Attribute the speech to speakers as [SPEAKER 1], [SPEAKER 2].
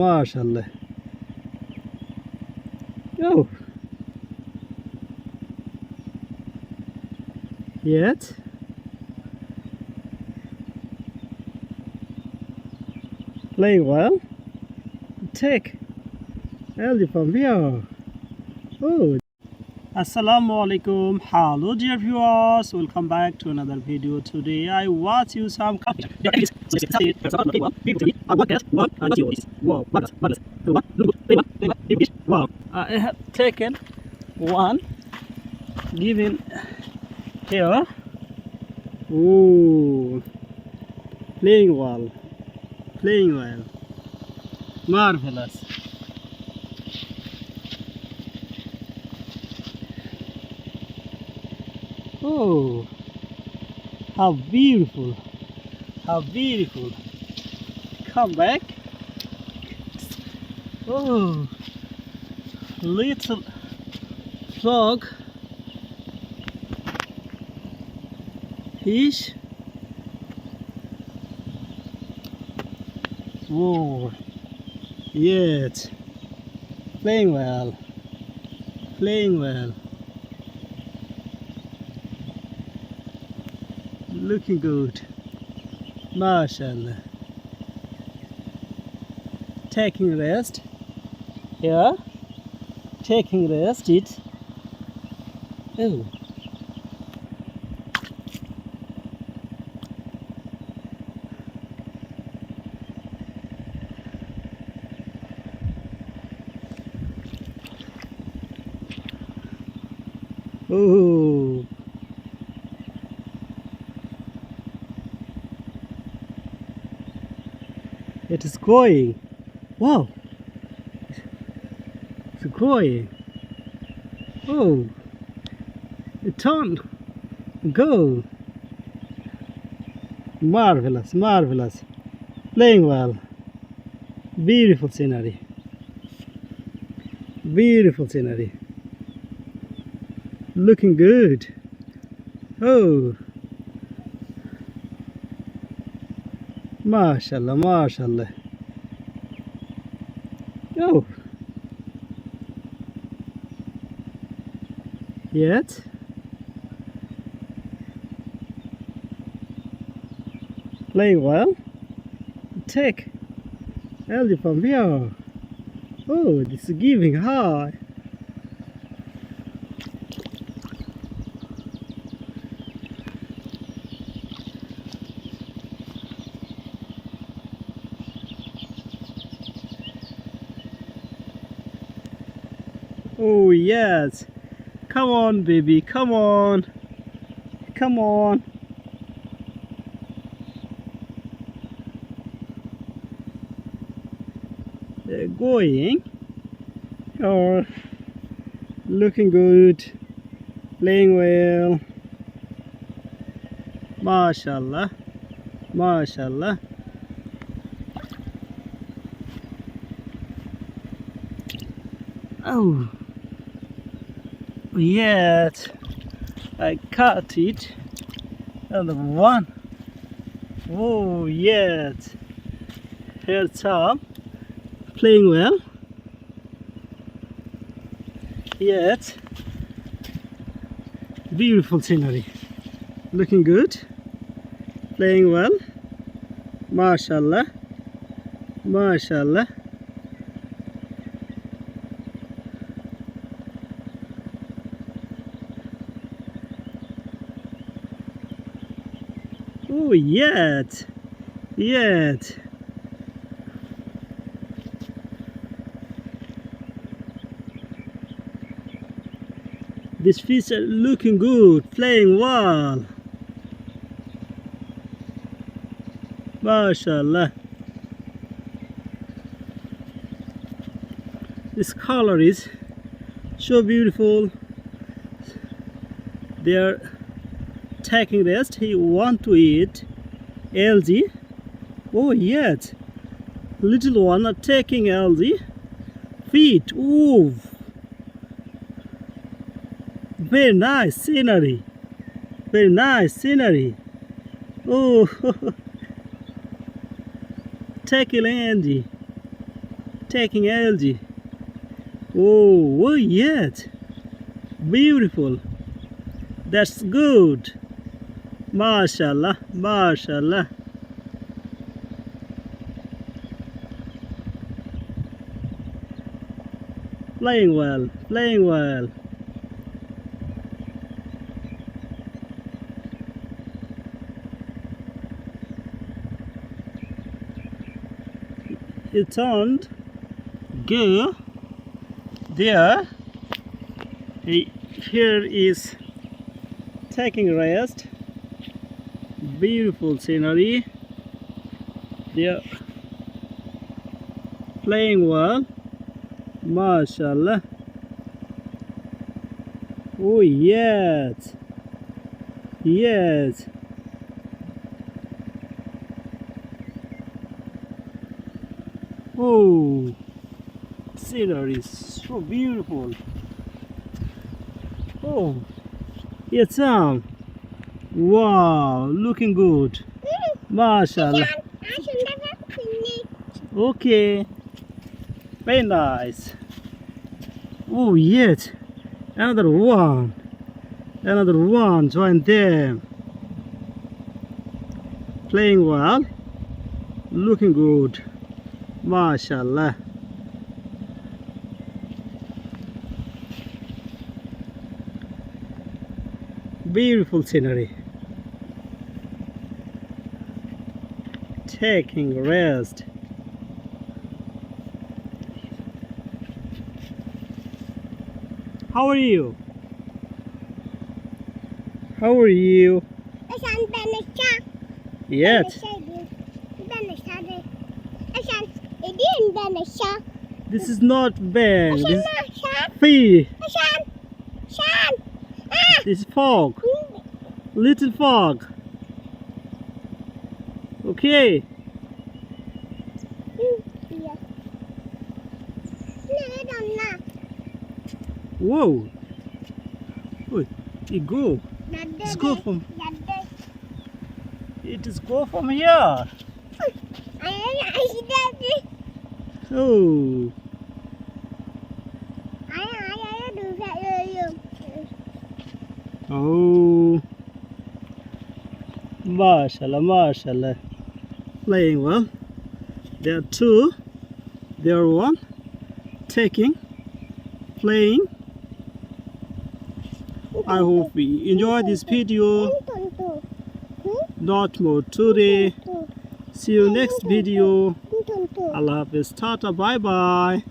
[SPEAKER 1] MashaAllah. Oh, yet playing well. Take Ellie from here. Oh, Assalamu alaikum. Hello, dear viewers. Welcome back to another video. Today I watch you some. Wow, I have taken one, given here. Oh, playing well, playing well, marvelous. Oh, how beautiful, how beautiful. Come back. Oh, little frog, fish. Whoa, yet playing well, playing well. Looking good, MashaAllah. Taking rest here, taking rest. Oh, oh, it is going. Wow, it's going. Oh, it turned. Go. Marvelous, marvelous. Playing well. Beautiful scenery. Beautiful scenery. Looking good. Oh, MashaAllah, MashaAllah. Oh, yet playing well. Take Ellie from here. Oh, this is giving high. Oh yes, come on baby, come on, come on. They're going, or looking good, playing well. MashaAllah, MashaAllah. Oh, yet I caught it. Another one. Oh, yet here's some playing well. Yet beautiful scenery. Looking good. Playing well. MashaAllah, MashaAllah. Oh, yet. These fish are looking good, playing well. MashaAllah. This color is so beautiful. They are taking rest. He want to eat algae. Oh yes, little one are taking algae. Feet. Oh, very nice scenery. Very nice scenery. Oh, taking algae. taking algae. Oh, yes, beautiful. That's good. MashaAllah, MashaAllah. Playing well, playing well. He turned, go there. Here is taking rest. Beautiful scenery. They're playing well. MashaAllah. Oh yes, yes. Oh, scenery is so beautiful. Oh, yes, wow, looking good. MashaAllah. Okay, very nice. Oh yes, another one. Join them. Playing well, looking good. MashaAllah. Beautiful scenery. Taking rest. How are you? How are you? Yes. This is not bang. This is fish. This is frog. Little frog. Okay. Whoa. Wait, it go. Let's go from. It is go from here. Oh. Oh. MashaAllah, MashaAllah. Playing well. There are two. There are one. Taking. Playing. I hope you enjoy this video. Not more today. See you next video. Allah Hafiz. Tata. Bye bye.